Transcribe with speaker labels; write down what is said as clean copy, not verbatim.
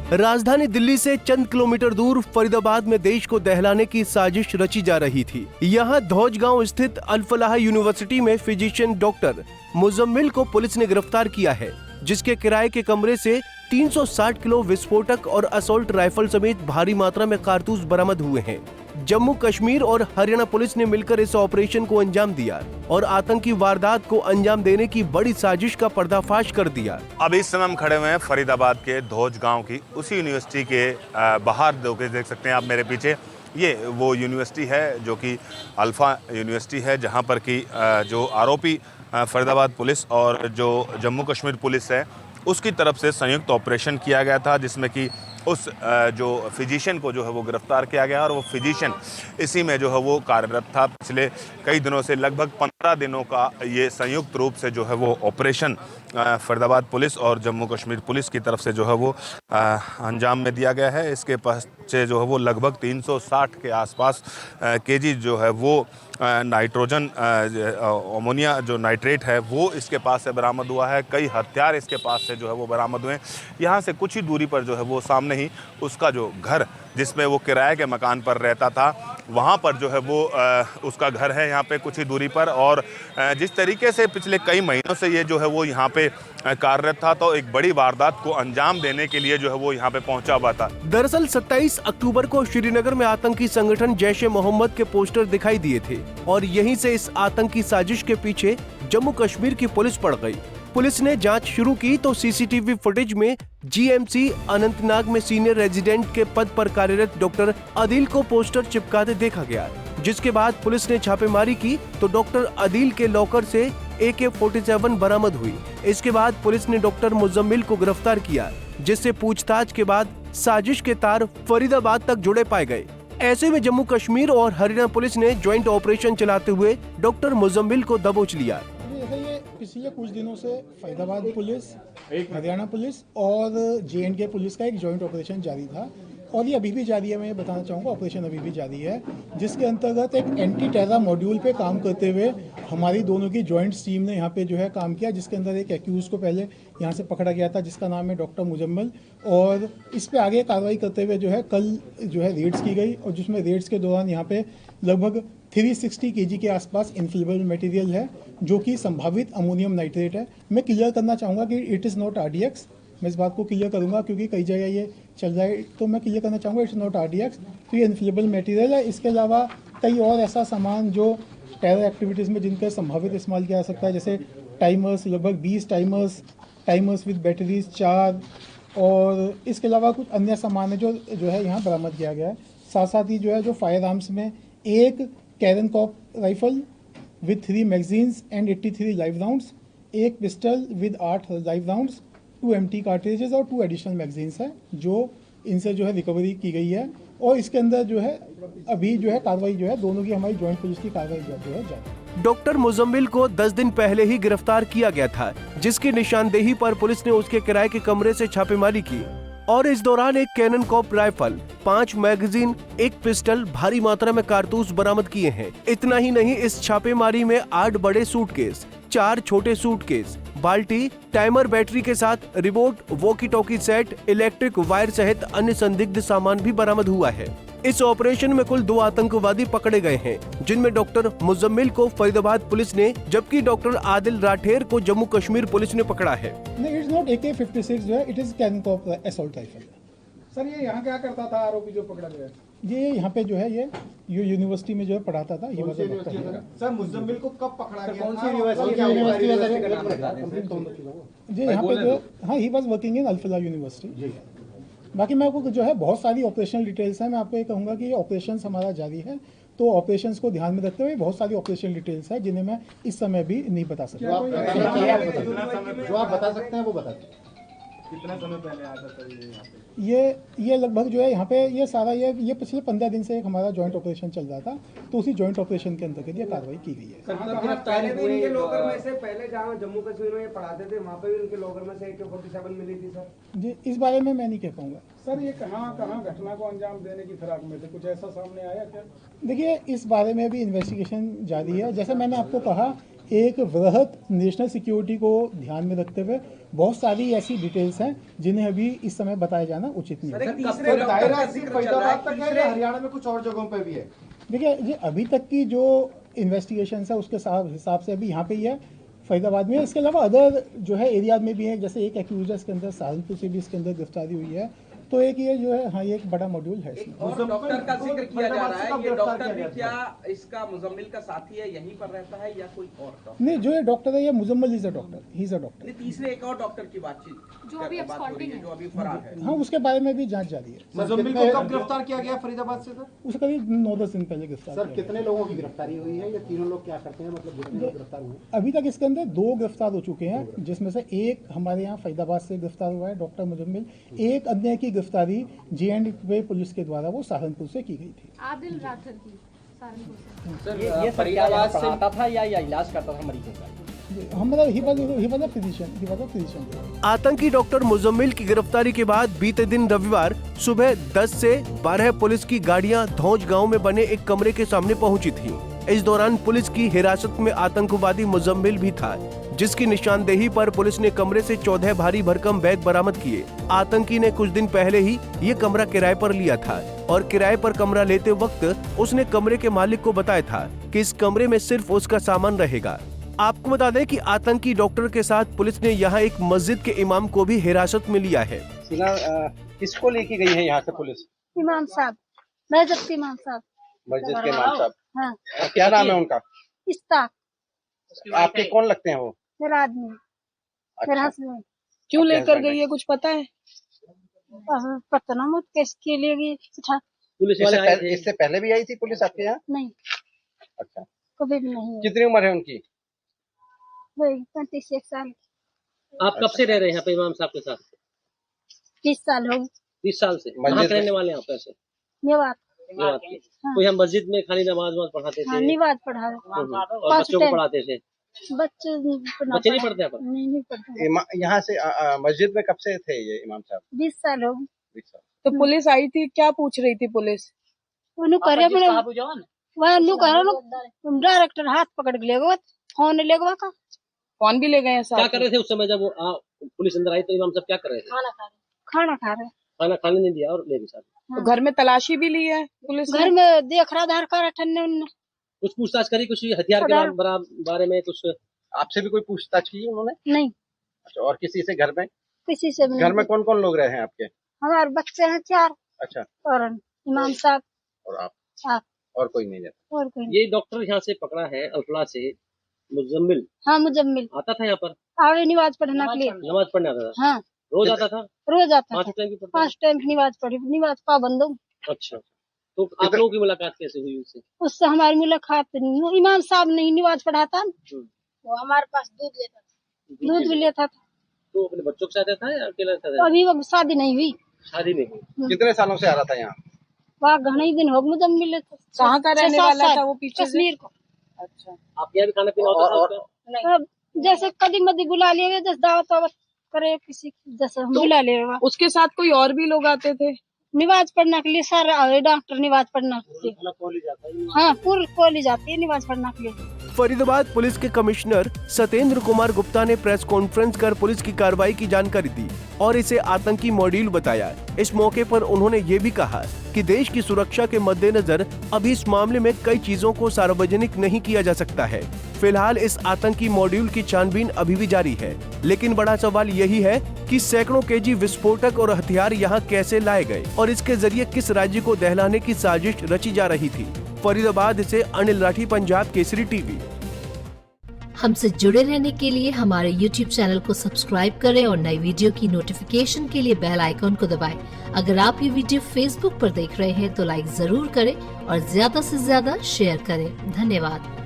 Speaker 1: राजधानी दिल्ली से चंद किलोमीटर दूर फरीदाबाद में देश को दहलाने की साजिश रची जा रही थी। यहाँ धौज गांव स्थित अल फलाह यूनिवर्सिटी में फिजिशियन डॉक्टर मुजम्मिल को पुलिस ने गिरफ्तार किया है, जिसके किराए के कमरे से 360 किलो विस्फोटक और असॉल्ट राइफल समेत भारी मात्रा में कारतूस बरामद हुए हैं। जम्मू कश्मीर और हरियाणा पुलिस ने मिलकर इस ऑपरेशन को अंजाम दिया और आतंकी वारदात को अंजाम देने की बड़ी साजिश का पर्दाफाश कर दिया।
Speaker 2: अब इस समय हम खड़े हुए हैं फरीदाबाद के धौज गांव की उसी यूनिवर्सिटी के बाहर देख सकते हैं आप मेरे पीछे। ये वो यूनिवर्सिटी है जो कि अल्फा यूनिवर्सिटी है, जहां पर कि जो आरोपी फरीदाबाद पुलिस और जो जम्मू कश्मीर पुलिस है उसकी तरफ से संयुक्त ऑपरेशन किया गया था, जिसमें कि उस जो फिजिशियन को जो है वो गिरफ्तार किया गया और वो फिजिशियन इसी में जो है वो कार्यरत था। पिछले कई दिनों से लगभग 15 दिनों का ये संयुक्त रूप से जो है वो ऑपरेशन फरीदाबाद पुलिस और जम्मू कश्मीर पुलिस की तरफ से जो है वो अंजाम में दिया गया है। इसके पीछे जो है वो लगभग 360 के आसपास केजी जो है वो नाइट्रोजन अमोनिया जो नाइट्रेट है वो इसके पास से बरामद हुआ है। कई हथियार इसके पास से जो है वो बरामद हुए। यहाँ से कुछ ही दूरी पर जो है वो सामने ही उसका जो घर जिसमें वो किराए के मकान पर रहता था वहाँ पर जो है वो उसका घर है यहाँ पे कुछ ही दूरी पर। और जिस तरीके से पिछले कई महीनों से ये जो है वो यहाँ पे कार्यरत था, तो एक बड़ी वारदात को अंजाम देने के लिए जो है वो यहाँ पे पहुंचा हुआ था।
Speaker 1: दरअसल 27 अक्टूबर को श्रीनगर में आतंकी संगठन जैश-ए-मोहम्मद के पोस्टर दिखाई दिए थे और यहीं से इस आतंकी साजिश के पीछे जम्मू कश्मीर की पुलिस पड़ गई। पुलिस ने जांच शुरू की तो सीसीटीवी फुटेज में जीएमसी अनंतनाग में सीनियर रेजिडेंट के पद पर कार्यरत डॉक्टर अदील को पोस्टर चिपकाते देखा गया, जिसके बाद पुलिस ने छापेमारी की तो डॉक्टर अदील के लॉकर से AK-47 बरामद हुई। इसके बाद पुलिस ने डॉक्टर मुजम्मिल को गिरफ्तार किया, जिससे पूछताछ के बाद साजिश के तार फरीदाबाद तक जुड़े पाए गए। ऐसे में जम्मू कश्मीर और हरियाणा पुलिस ने ज्वाइंट ऑपरेशन चलाते हुए डॉक्टर मुजम्मिल को दबोच लिया।
Speaker 3: पिछले कुछ दिनों से फरीदाबाद पुलिस, हरियाणा पुलिस और J&K पुलिस का एक जॉइंट ऑपरेशन जारी था और ये अभी भी जारी है। मैं ये बताना चाहूँगा ऑपरेशन अभी भी जारी है, जिसके अंतर्गत एक एंटी टेरर मॉड्यूल पे काम करते हुए हमारी दोनों की जॉइंट टीम ने यहाँ पे जो है काम किया, जिसके अंदर एक एक्यूज को पहले यहाँ से पकड़ा गया था जिसका नाम है डॉक्टर मुजम्मिल, और इस पे आगे कार्रवाई करते हुए जो है कल जो है रेड्स की गई और जिसमें रेड्स के दौरान यहाँ पे लगभग 360 kg के आसपास इन्फ्लेमेबल मटेरियल है जो कि संभावित अमोनियम नाइट्रेट है। मैं क्लियर करना चाहूँगा कि इट इज़ नॉट RDX। मैं इस बात को क्लियर करूँगा क्योंकि कई जगह ये चल रहा है, तो मैं क्लियर करना चाहूँगा इट्स नॉट RDX। तो ये इन्फ्लेमेबल मटेरियल है। इसके अलावा कई और ऐसा सामान जो टेरर एक्टिविटीज़ में जिनका संभावित इस्तेमाल किया जा सकता है, जैसे टाइमर्स, लगभग 20 टाइमर्स विद बैटरीज 4, और इसके अलावा कुछ अन्य सामान है जो है यहाँ बरामद किया गया है। साथ साथ ही जो है जो फायर आर्म्स में एक कैरन कॉप rifle with 3 magazines and 83 live rounds, एक pistol with 8 live rounds, 2 empty cartridges और 2 एडिशनल मैगजीन्स हैं जो इनसे जो है रिकवरी की गई है। और इसके अंदर जो है अभी जो है कार्रवाई जो है दोनों की हमारी ज्वाइंट पुलिस की कार्रवाई जो है जारी।
Speaker 1: डॉक्टर मुजम्मिल को 10 दिन पहले ही गिरफ्तार किया गया था, जिसकी निशानदेही पर पुलिस ने उसके किराए के कमरे से छापेमारी की और इस दौरान एक कैनन कॉप राइफल, 5 मैगजीन, एक पिस्टल, भारी मात्रा में कारतूस बरामद किए हैं। इतना ही नहीं, इस छापेमारी में 8 बड़े सूटकेस, 4 छोटे सूटकेस, बाल्टी, टाइमर बैटरी के साथ remote, walkie talkie set, electric wire सहित अन्य संदिग्ध सामान भी बरामद हुआ है। इस ऑपरेशन में कुल 2 आतंकवादी पकड़े गए हैं, जिनमें डॉक्टर मुजम्मिल को फरीदाबाद पुलिस ने जबकि डॉक्टर आदिल राठेर को जम्मू कश्मीर पुलिस ने पकड़ा है।
Speaker 3: नहीं, इट्स नॉट AK-56 जो है, it is cannon cop assault rifle.
Speaker 4: Sir ये यहाँ क्या करता था आरोपी जो पकड़ा गया?
Speaker 3: ये यहाँ पे जो है ये यूनिवर्सिटी में जो है पढ़ाता था। ये
Speaker 4: सर मुजम्मिल को कब पकड़ा गया?
Speaker 3: कौन सी यूनिवर्सिटी? जी यहाँ पे जो, हाँ, he was working in Al Falah university. बाकी मैं आपको जो है बहुत सारी ऑपरेशनल डिटेल्स हैं। मैं आपको ये कहूँगा कि ये ऑपरेशंस हमारा जारी है, तो ऑपरेशंस को ध्यान में रखते हुए बहुत सारी ऑपरेशनल डिटेल्स हैं जिन्हें मैं इस समय भी नहीं बता सकता।
Speaker 4: जो आप बता सकते हैं वो बता सकते हैं। कितना समय पहले आया था सर ये यहाँ पे?
Speaker 3: ये लगभग जो है यहाँ पे ये सारा ये पिछले 15 दिन से एक हमारा जॉइंट ऑपरेशन चल रहा था, तो उसी जॉइंट ऑपरेशन के अंतर्गत ये कार्रवाई की गई है।
Speaker 5: पहले भी इनके लॉकर में से, पहले जहाँ जम्मू कश्मीर में ये पढ़ाते थे वहाँ पे भी इनके लॉकर में से AK-47 मिली थी सर?
Speaker 3: जी इस बारे में मैं नहीं कह पाऊंगा।
Speaker 4: सर ये कहाँ घटना को अंजाम देने की फिराक में थे, कुछ ऐसा सामने आया क्या?
Speaker 3: देखिए इस बारे में भी इन्वेस्टिगेशन जारी है। जैसे मैंने आपको कहा एक वृहत नेशनल सिक्योरिटी को ध्यान में रखते हुए बहुत सारी ऐसी डिटेल्स हैं जिन्हें अभी इस समय बताया जाना उचित नहीं है।
Speaker 4: सर, दायरा सिर्फ फरीदाबाद तक है या हरियाणा में कुछ और जगहों पे भी है?
Speaker 3: देखिए, ये अभी तक की जो इन्वेस्टिगेशन है उसके हिसाब से अभी यहाँ पे ही है, फरीदाबाद में। इसके अलावा अदर जो है एरियाज में भी है, जैसे एक एक्यूजर्स के अंदर सहारनपुर से भी इसके अंदर गिरफ्तारी हुई है। तो एक ये जो है, हाँ, ये एक बड़ा मॉड्यूल है इसमें।
Speaker 6: और डॉक्टर का जिक्र किया जा रहा है, ये डॉक्टर भी क्या इसका मुजम्मिल का साथी है, यहीं पर रहता है या कोई और डॉक्टर?
Speaker 3: नहीं, जो ये डॉक्टर है ये Muzammil is a doctor, he is a doctor.
Speaker 6: तीसरे एक और डॉक्टर की बातचीत
Speaker 7: जो अभी एब्सकॉल्डिंग है,
Speaker 6: जो अभी फरार है।
Speaker 3: हाँ, उसके बारे में भी जांच जारी है।
Speaker 4: मुजम्मिल को कब गिरफ्तार किया गया फरीदाबाद से सर?
Speaker 3: उसे करीब 9-10 दिन पहले गिरफ्तार
Speaker 4: सर, कितने लोगों की गिरफ्तारी हुई है? ये तीनों लोग क्या करते हैं, मतलब जितने लोग गिरफ्तार हुए?
Speaker 3: अभी तक इसके अंदर 2 गिरफ्तार हो चुके हैं, जिसमें से एक हमारे यहाँ फरीदाबाद से गिरफ्तार हुआ है, डॉक्टर मुजम्मिल। एक अन्य की गिरफ्तारी जे&के पुलिस के द्वारा वो सहारनपुर से की गई थी।
Speaker 7: आदिल राठर की सहारनपुर से।
Speaker 6: ये फरीदाबाद से
Speaker 8: आता था या इलाज करता था मरीजों का?
Speaker 3: हमारा ही वाज अ फिजिशियन।
Speaker 1: आतंकी डॉक्टर मुजम्मिल की गिरफ्तारी के बाद बीते दिन रविवार सुबह 10 से 12 पुलिस की गाड़ियां धौज गांव में बने एक कमरे के सामने पहुंची थी। इस दौरान पुलिस की हिरासत में आतंकवादी मुजम्मिल भी था, जिसकी निशानदेही पर पुलिस ने कमरे से 14 भारी भरकम बैग बरामद किए। आतंकी ने कुछ दिन पहले ही ये कमरा किराए पर लिया था और किराए पर कमरा लेते वक्त उसने कमरे के मालिक को बताया था कि इस कमरे में सिर्फ उसका सामान रहेगा। आपको बता दें कि आतंकी डॉक्टर के साथ पुलिस ने यहाँ एक मस्जिद के इमाम को भी हिरासत में लिया है।
Speaker 8: किसको लेके गई है यहाँ से पुलिस?
Speaker 7: इमाम साहब, मस्जिद के इमाम साहब।
Speaker 8: मस्जिद के इमाम साहब।
Speaker 7: हाँ।
Speaker 8: क्या नाम है उनका?
Speaker 7: इस्ताक।
Speaker 8: आपके कौन लगते हैं वो?
Speaker 7: मेरा आदमी, मेरा हस्बैंड।
Speaker 9: क्यों लेकर गई है, कुछ पता है?
Speaker 7: पता ना मुझे किसके लिए गई था।
Speaker 8: पुलिस इससे पहले भी आई थी पुलिस आपके यहाँ?
Speaker 7: नहीं।
Speaker 8: अच्छा,
Speaker 7: कभी भी नहीं।
Speaker 8: कितनी उम्र है उनकी?
Speaker 7: वही 35 साल।
Speaker 10: आप कब से रह रहे हैं यहाँ पे इमाम साहब के साथ?
Speaker 7: 30 साल हो गए।
Speaker 10: 30 साल से। कहाँ रहने वाले हैं आप? ऐसे
Speaker 7: निवाज।
Speaker 10: तो यहाँ मस्जिद में खाली नमाज पढ़ाते थे?
Speaker 7: हाँ, निवाज पढ़ा।
Speaker 10: और बच्चों को पढ़ाते थे?
Speaker 7: बच्चे
Speaker 10: नहीं पढ़ते आप?
Speaker 7: नहीं पढ़ते।
Speaker 8: यहाँ से मस्जिद में कब से थे ये इमाम साहब?
Speaker 7: 20 साल हो गए।
Speaker 8: 20 साल।
Speaker 9: तो पुलिस आई थी, क्या पूछ रही थी पुलिस?
Speaker 7: डायरेक्टर हाथ पकड़ के ले गए, फोन ले गए का।
Speaker 9: फोन भी ले गए हैं साथ?
Speaker 10: क्या कर रहे थे उस समय जब वो पुलिस अंदर आई तो इमाम साहब क्या कर रहे थे?
Speaker 7: खाना खा रहे।
Speaker 10: खाना खाने नहीं दिया और ले गए साथ?
Speaker 9: तो घर में तलाशी भी ली है पुलिस?
Speaker 7: घर में देख रहा आधार कार्ड ठन्ने उन्ने।
Speaker 10: कुछ पूछताछ करी, कुछ हथियार के बारे में कुछ?
Speaker 8: आपसे भी कोई पूछताछ की उन्होंने?
Speaker 7: नहीं।
Speaker 8: अच्छा, और किसी से घर में?
Speaker 7: किसी से भी।
Speaker 8: घर में कौन कौन लोग रहे हैं आपके?
Speaker 7: हमारे बच्चे हैं 4।
Speaker 8: अच्छा।
Speaker 7: और इमाम साहब
Speaker 8: और आप? और कोई नहीं रहता?
Speaker 7: और कोई।
Speaker 10: ये डॉक्टर यहाँ से पकड़ा है अल्फला से, मुजम्मिल।
Speaker 7: हाँ, मुजम्मिल
Speaker 10: आता था यहाँ पर?
Speaker 7: आगे नमाज पढ़ने के लिए।
Speaker 10: नमाज पढ़ने आता था?
Speaker 7: हाँ।
Speaker 10: रोज आता था?
Speaker 7: रोज आता।
Speaker 10: 5
Speaker 7: टाइम की नमाज पढ़ी, नमाज पाबंद हूँ।
Speaker 10: अच्छा, तो आप लोगों की मुलाकात कैसे हुई उससे?
Speaker 7: उससे हमारी मुलाकात नहीं। इमाम साहब नहीं नमाज पढ़ाता, वो हमारे पास दूध लेता था। दूध भी लेता था।
Speaker 10: तो अपने बच्चों के साथ था या अकेला था?
Speaker 7: अभी वो शादी नहीं हुई।
Speaker 10: शादी नहीं हुई।
Speaker 8: कितने सालों से आ रहा था यहाँ?
Speaker 7: वहाँ घने दिन हो गए जब मिले थे।
Speaker 9: कहाँ का रहने वाला था वो? पीछे
Speaker 7: कश्मीर को।
Speaker 9: अच्छा।
Speaker 10: आप यहाँ भी खाना पीना होता था?
Speaker 7: जैसे कदी मदी बुला लिए, जैसे दावत वावत करे किसी, जैसे बुला ले।
Speaker 9: उसके साथ कोई और भी लोग आते थे?
Speaker 7: नमाज पढ़ने के लिए सारे आए डॉक्टर नमाज पढ़ने के लिए। हाँ, पूरी कॉलेज जाती है नमाज पढ़ने के लिए।
Speaker 1: फरीदाबाद पुलिस के कमिश्नर सत्येंद्र कुमार गुप्ता ने प्रेस कॉन्फ्रेंस कर पुलिस की कार्रवाई की जानकारी दी और इसे आतंकी मॉड्यूल बताया। इस मौके पर उन्होंने ये भी कहा कि देश की सुरक्षा के मद्देनजर अभी इस मामले में कई चीजों को सार्वजनिक नहीं किया जा सकता है। फिलहाल इस आतंकी मॉड्यूल की छानबीन अभी भी जारी है, लेकिन बड़ा सवाल यही है कि सैकड़ों केजी विस्फोटक और हथियार यहाँ कैसे लाए गए और इसके जरिए किस राज्य को दहलाने की साजिश रची जा रही थी। फरीदाबाद से अनिल राठी, पंजाब केसरी टीवी।
Speaker 11: हमसे जुड़े रहने के लिए हमारे YouTube चैनल को सब्सक्राइब करें और नई वीडियो की नोटिफिकेशन के लिए बेल आइकॉन को दबाएं। अगर आप ये वीडियो Facebook पर देख रहे हैं तो लाइक जरूर करें और ज्यादा से ज्यादा शेयर करें। धन्यवाद।